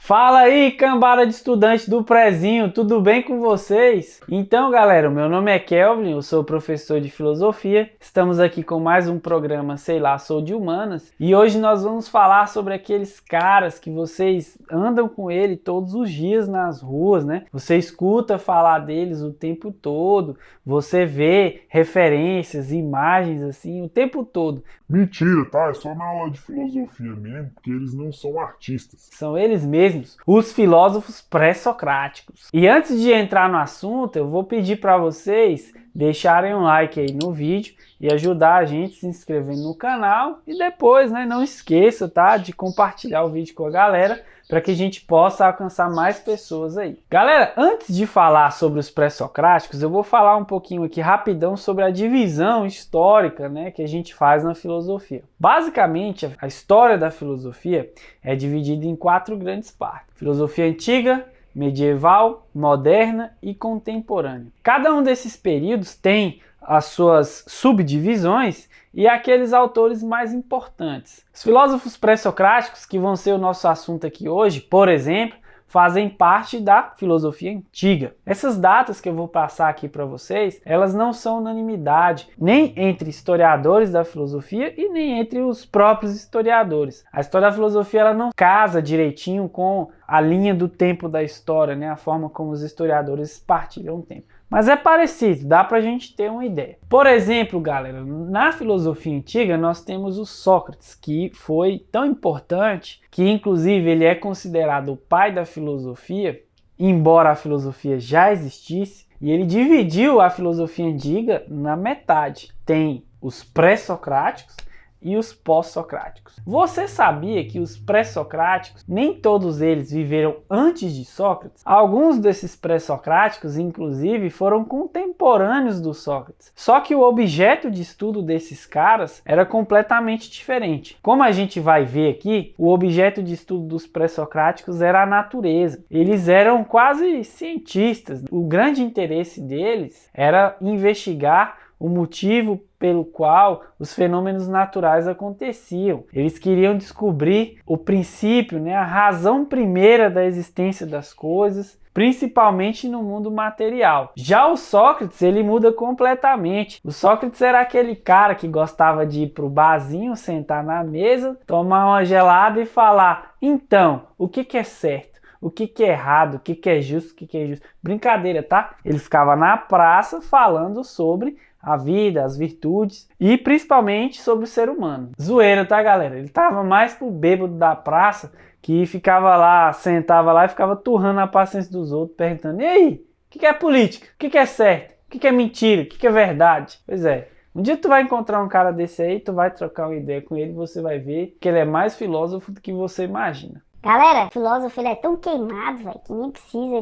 Fala aí, cambada de estudante do prezinho, tudo bem com vocês? Então, galera, meu nome é Kelvin, eu sou professor de filosofia. Estamos aqui com mais um programa, sei lá, sou de humanas. E hoje nós vamos falar sobre aqueles caras que vocês andam com ele todos os dias nas ruas, né? Você escuta falar deles o tempo todo, você vê referências, imagens assim o tempo todo. Mentira, tá? É só na aula de filosofia mesmo, porque eles não são artistas. São eles mesmos, os filósofos pré-socráticos. E antes de entrar no assunto, eu vou pedir para vocês deixarem um like aí no vídeo e ajudar a gente se inscrevendo no canal. E depois, né, não esqueça, tá, de compartilhar o vídeo com a galera para que a gente possa alcançar mais pessoas aí. Galera, antes de falar sobre os pré-socráticos, eu vou falar um pouquinho aqui rapidão sobre a divisão histórica, né, que a gente faz na filosofia. Basicamente, a história da filosofia é dividida em 4 grandes partes: filosofia antiga, medieval, moderna e contemporânea. Cada um desses períodos tem as suas subdivisões e aqueles autores mais importantes. Os filósofos pré-socráticos, que vão ser o nosso assunto aqui hoje, por exemplo, fazem parte da filosofia antiga. Essas datas que eu vou passar aqui para vocês, elas não são unanimidade, nem entre historiadores da filosofia e nem entre os próprios historiadores. A história da filosofia ela não casa direitinho com a linha do tempo da história, né? A forma como os historiadores partilham o tempo. Mas é parecido, dá pra gente ter uma ideia. Por exemplo, galera, na filosofia antiga nós temos o Sócrates, que foi tão importante que inclusive ele é considerado o pai da filosofia, embora a filosofia já existisse, e ele dividiu a filosofia antiga na metade. Tem os pré-socráticos e os pós-socráticos. Você sabia que os pré-socráticos, nem todos eles viveram antes de Sócrates? Alguns desses pré-socráticos, inclusive, foram contemporâneos do Sócrates. Só que o objeto de estudo desses caras era completamente diferente. Como a gente vai ver aqui, o objeto de estudo dos pré-socráticos era a natureza. Eles eram quase cientistas. O grande interesse deles era investigar o motivo pelo qual os fenômenos naturais aconteciam. Eles queriam descobrir o princípio, né, a razão primeira da existência das coisas, principalmente no mundo material. Já o Sócrates, ele muda completamente. O Sócrates era aquele cara que gostava de ir pro barzinho, sentar na mesa, tomar uma gelada e falar: então, o que é certo? O que é errado? O que é justo? O que é injusto? Brincadeira, tá? Ele ficava na praça falando sobre a vida, as virtudes e principalmente sobre o ser humano. Zoeira, tá, galera? Ele tava mais pro bêbado da praça que ficava lá, sentava lá e ficava turrando a paciência dos outros, perguntando: e aí, o que é política? O que é certo? O que é mentira? O que é verdade? Pois é. Um dia tu vai encontrar um cara desse aí, tu vai trocar uma ideia com ele e você vai ver que ele é mais filósofo do que você imagina. Galera, o filósofo ele é tão queimado, velho, que nem precisa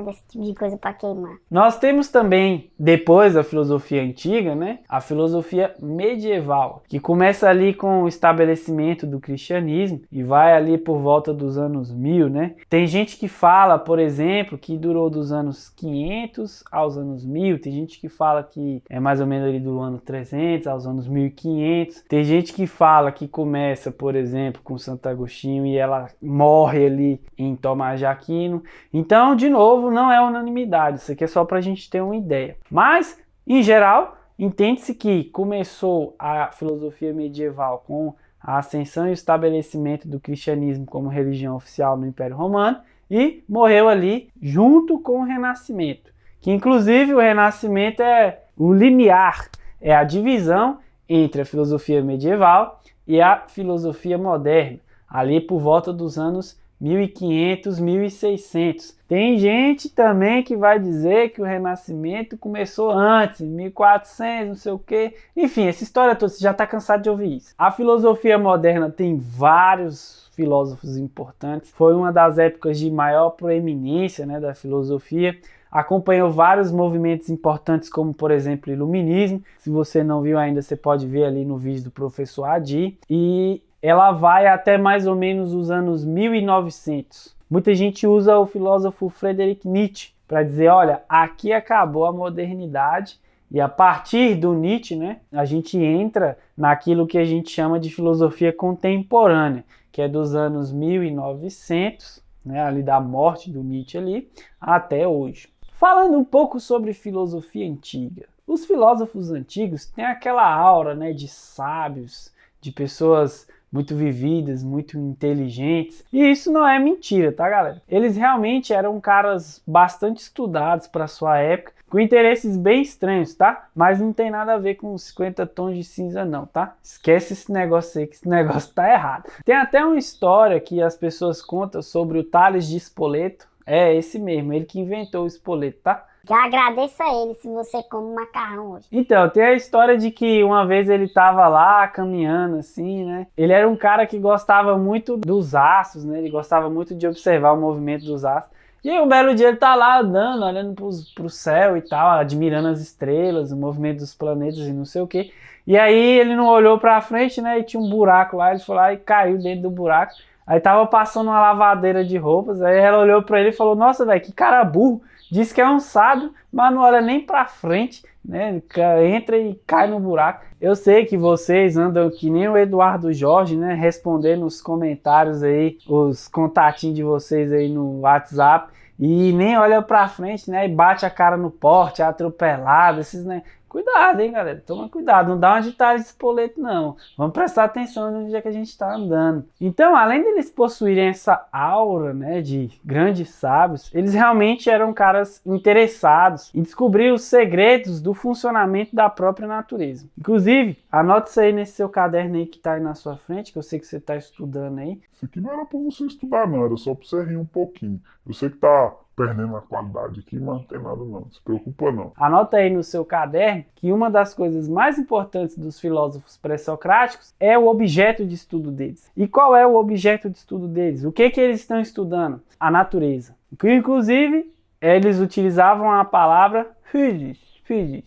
desse tipo de coisa pra queimar. Nós temos também, depois da filosofia antiga, né, a filosofia medieval, que começa ali com o estabelecimento do cristianismo e vai ali por volta dos anos 1000, né? Tem gente que fala, por exemplo, que durou dos anos 500 aos anos 1000, tem gente que fala que é mais ou menos ali do ano 300 aos anos 1500, tem gente que fala que começa, por exemplo, com Santo Agostinho e ela morre ali em Tomás de Aquino. Então, de novo, não é unanimidade, isso aqui é só para a gente ter uma ideia. Mas, em geral, entende-se que começou a filosofia medieval com a ascensão e o estabelecimento do cristianismo como religião oficial no Império Romano e morreu ali junto com o Renascimento, que inclusive o Renascimento é o limiar, é a divisão entre a filosofia medieval e a filosofia moderna, ali por volta dos anos 1500, 1600. Tem gente também que vai dizer que o Renascimento começou antes, em 1400, não sei o quê. Enfim, essa história toda, você já está cansado de ouvir isso. A filosofia moderna tem vários filósofos importantes. Foi uma das épocas de maior proeminência, né, da filosofia. Acompanhou vários movimentos importantes, como por exemplo o Iluminismo. Se você não viu ainda, você pode ver ali no vídeo do professor Adi. E ela vai até mais ou menos os anos 1900. Muita gente usa o filósofo Friedrich Nietzsche para dizer: olha, aqui acabou a modernidade e a partir do Nietzsche, né, a gente entra naquilo que a gente chama de filosofia contemporânea, que é dos anos 1900 né, ali da morte do Nietzsche ali, até hoje. Falando um pouco sobre filosofia antiga. Os filósofos antigos têm aquela aura, né, de sábios, de pessoas muito vividas, muito inteligentes. E isso não é mentira, tá, galera? Eles realmente eram caras bastante estudados para sua época, com interesses bem estranhos, tá? Mas não tem nada a ver com 50 tons de cinza não, tá? Esquece esse negócio aí, que esse negócio tá errado. Tem até uma história que as pessoas contam sobre o Tales de Spoleto. É esse mesmo, ele que inventou o espoleto, tá? Já agradeça a ele se você come macarrão hoje. Então, tem a história de que uma vez ele tava lá caminhando assim, né? Ele era um cara que gostava muito dos astros, né? Ele gostava muito de observar o movimento dos astros. E aí um belo dia ele tá lá andando, olhando pro céu e tal, admirando as estrelas, o movimento dos planetas e não sei o quê. E aí ele não olhou pra frente, né? E tinha um buraco lá, ele foi lá e caiu dentro do buraco. Aí tava passando uma lavadeira de roupas, aí ela olhou pra ele e falou: nossa, velho, que cara burro. Diz que é um sábio, mas não olha nem pra frente, né? Entra e cai no buraco. Eu sei que vocês andam que nem o Eduardo Jorge, né? Respondendo nos comentários aí, os contatinhos de vocês aí no WhatsApp. E nem olha pra frente, né? E bate a cara no porte, atropelado, esses, né? Cuidado, hein, galera? Toma cuidado, não dá uma de Tales de Spoleto, não. Vamos prestar atenção no dia que a gente está andando. Então, além deles possuírem essa aura, né, de grandes sábios, eles realmente eram caras interessados em descobrir os segredos do funcionamento da própria natureza. Inclusive, anote isso aí nesse seu caderno aí que está aí na sua frente, que eu sei que você está estudando aí. Isso aqui não era pra você estudar, não. Era só pra você rir um pouquinho. Eu sei que tá perdendo a qualidade aqui, mas não tem nada não. Não se preocupa, não. Anota aí no seu caderno que uma das coisas mais importantes dos filósofos pré-socráticos é o objeto de estudo deles. E qual é o objeto de estudo deles? O que eles estão estudando? A natureza. Inclusive, eles utilizavam a palavra physis.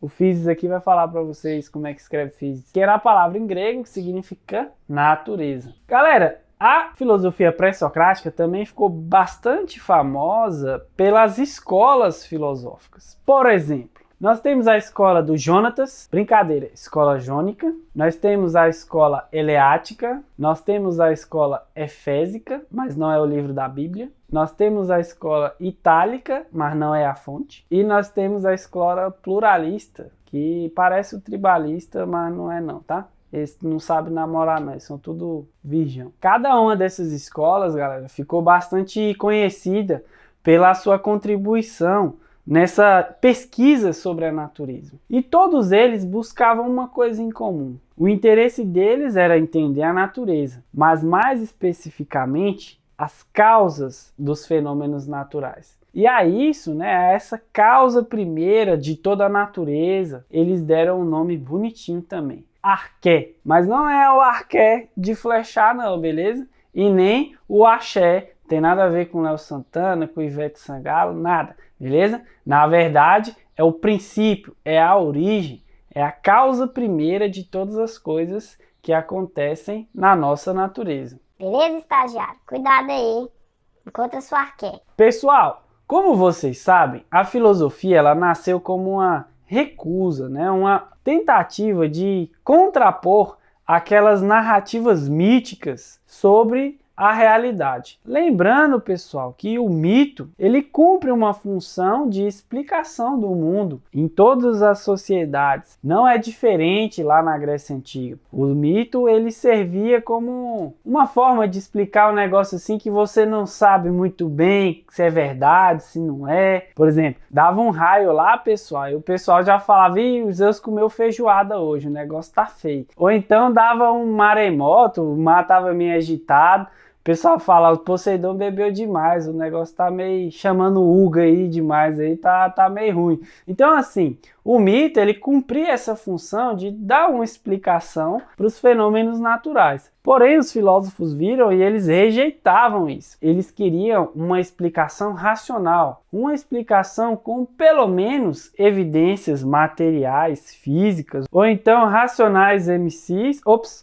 O physis aqui vai falar para vocês como é que escreve physis, que era a palavra em grego que significa natureza. Galera, a filosofia pré-socrática também ficou bastante famosa pelas escolas filosóficas. Por exemplo, nós temos a escola do Jonatas, brincadeira, escola jônica. Nós temos a escola eleática. Nós temos a escola efésica, mas não é o livro da Bíblia. Nós temos a escola itálica, mas não é a fonte. E nós temos a escola pluralista, que parece o tribalista, mas não é não, tá? Eles não sabem namorar, não. Eles são tudo virgão. Cada uma dessas escolas, galera, ficou bastante conhecida pela sua contribuição nessa pesquisa sobre a natureza. E todos eles buscavam uma coisa em comum. O interesse deles era entender a natureza, mas mais especificamente as causas dos fenômenos naturais. E a isso, né, a essa causa primeira de toda a natureza, eles deram um nome bonitinho também. Arqué, mas não é o arqué de flechar não, beleza? E nem o axé, tem nada a ver com Léo Santana, com Ivete Sangalo, nada, beleza? Na verdade, é o princípio, é a origem, é a causa primeira de todas as coisas que acontecem na nossa natureza. Beleza, estagiário? Cuidado aí, encontra sua arqué. Pessoal, como vocês sabem, a filosofia ela nasceu como uma recusa, né? Uma tentativa de contrapor aquelas narrativas míticas sobre a realidade. Lembrando, pessoal, que o mito ele cumpre uma função de explicação do mundo em todas as sociedades. Não é diferente lá na Grécia Antiga. O mito ele servia como uma forma de explicar um negócio assim que você não sabe muito bem se é verdade, se não é. Por exemplo, dava um raio lá, pessoal, e o pessoal já falava: ih, o Zeus comeu feijoada hoje, o negócio tá feio. Ou então dava um maremoto, o mar estava meio agitado. O pessoal fala: o Poseidon bebeu demais, o negócio tá meio chamando Uga aí demais, aí tá meio ruim. Então assim, o mito ele cumpria essa função de dar uma explicação para os fenômenos naturais. Porém, os filósofos viram e eles rejeitavam isso. Eles queriam uma explicação racional, uma explicação com pelo menos evidências materiais, físicas, ou então racionais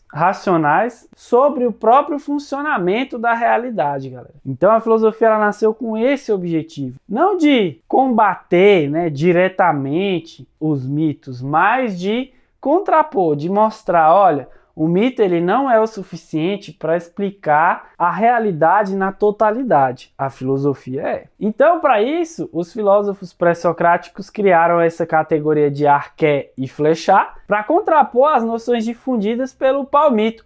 racionais sobre o próprio funcionamento da realidade, galera. Então a filosofia ela nasceu com esse objetivo, não de combater, né, diretamente os mitos, mas de contrapor, de mostrar: olha, o mito ele não é o suficiente para explicar a realidade na totalidade. A filosofia é. Então, para isso, os filósofos pré-socráticos criaram essa categoria de arqué e flechá para contrapor as noções difundidas pelo palmito.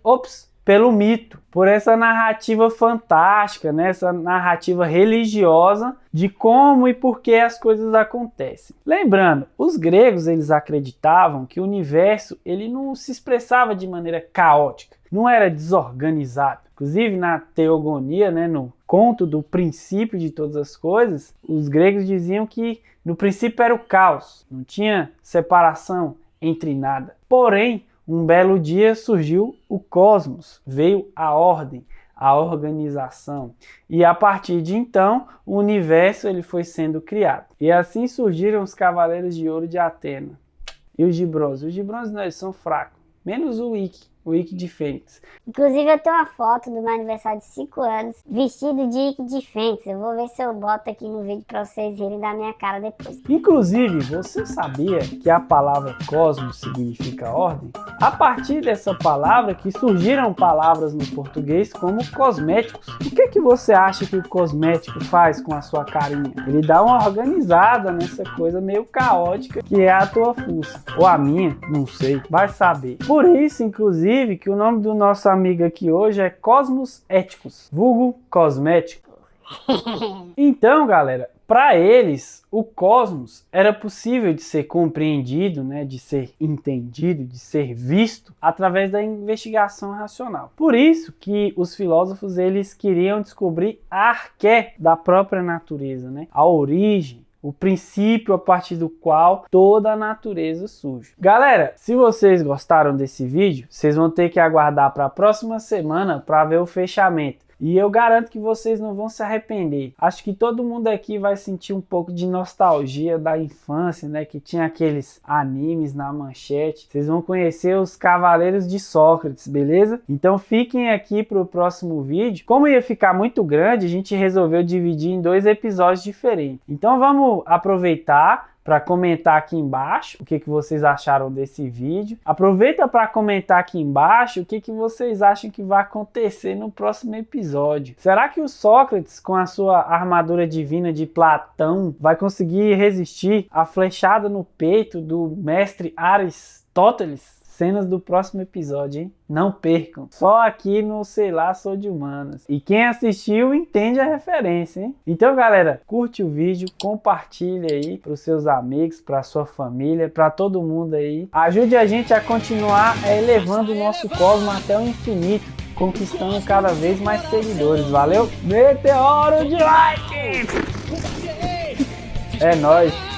Pelo mito, por essa narrativa fantástica, né? Essa narrativa religiosa de como e por que as coisas acontecem. Lembrando, os gregos eles acreditavam que o universo ele não se expressava de maneira caótica, não era desorganizado. Inclusive na teogonia, né, no conto do princípio de todas as coisas, os gregos diziam que no princípio era o caos, não tinha separação entre nada. Porém, um belo dia surgiu o cosmos, veio a ordem, a organização. E a partir de então, o universo ele foi sendo criado. E assim surgiram os Cavaleiros de Ouro de Atena. E os de bronze? Os de bronze não, eles são fracos. Menos o Ikki de Fênix. Inclusive eu tenho uma foto do meu aniversário de 5 anos, vestido de Ikki de Fênix. Eu vou ver se eu boto aqui no vídeo pra vocês verem da minha cara depois. Inclusive, você sabia que a palavra cosmos significa ordem? A partir dessa palavra que surgiram palavras no português como cosméticos. O que você acha que o cosmético faz com a sua carinha? Ele dá uma organizada nessa coisa meio caótica que é a tua fuça. Ou a minha, não sei, vai saber. Por isso, inclusive, que o nome do nosso amigo aqui hoje é Cosmos Éticos, vulgo cosmético. Então, galera, para eles, o cosmos era possível de ser compreendido, né, de ser entendido, de ser visto através da investigação racional. Por isso que os filósofos eles queriam descobrir a arqué da própria natureza, né, a origem, o princípio a partir do qual toda a natureza surge. Galera, se vocês gostaram desse vídeo, vocês vão ter que aguardar para a próxima semana para ver o fechamento. E eu garanto que vocês não vão se arrepender. Acho que todo mundo aqui vai sentir um pouco de nostalgia da infância, né? Que tinha aqueles animes na manchete. Vocês vão conhecer os Cavaleiros de Sócrates, beleza? Então fiquem aqui para o próximo vídeo. Como ia ficar muito grande, a gente resolveu dividir em 2 episódios diferentes. Então vamos aproveitar para comentar aqui embaixo o que vocês acharam desse vídeo. Aproveita para comentar aqui embaixo o que vocês acham que vai acontecer no próximo episódio. Será que o Sócrates, com a sua armadura divina de Platão, vai conseguir resistir à flechada no peito do mestre Aristóteles? Cenas do próximo episódio, hein? Não percam. Só aqui no Sei Lá Sou de Humanas. E quem assistiu entende a referência, hein? Então, galera, curte o vídeo, compartilha aí para os seus amigos, para sua família, para todo mundo aí. Ajude a gente a continuar elevando o nosso cosmos até o infinito, conquistando cada vez mais seguidores. Valeu? Meteoro de like! É nóis!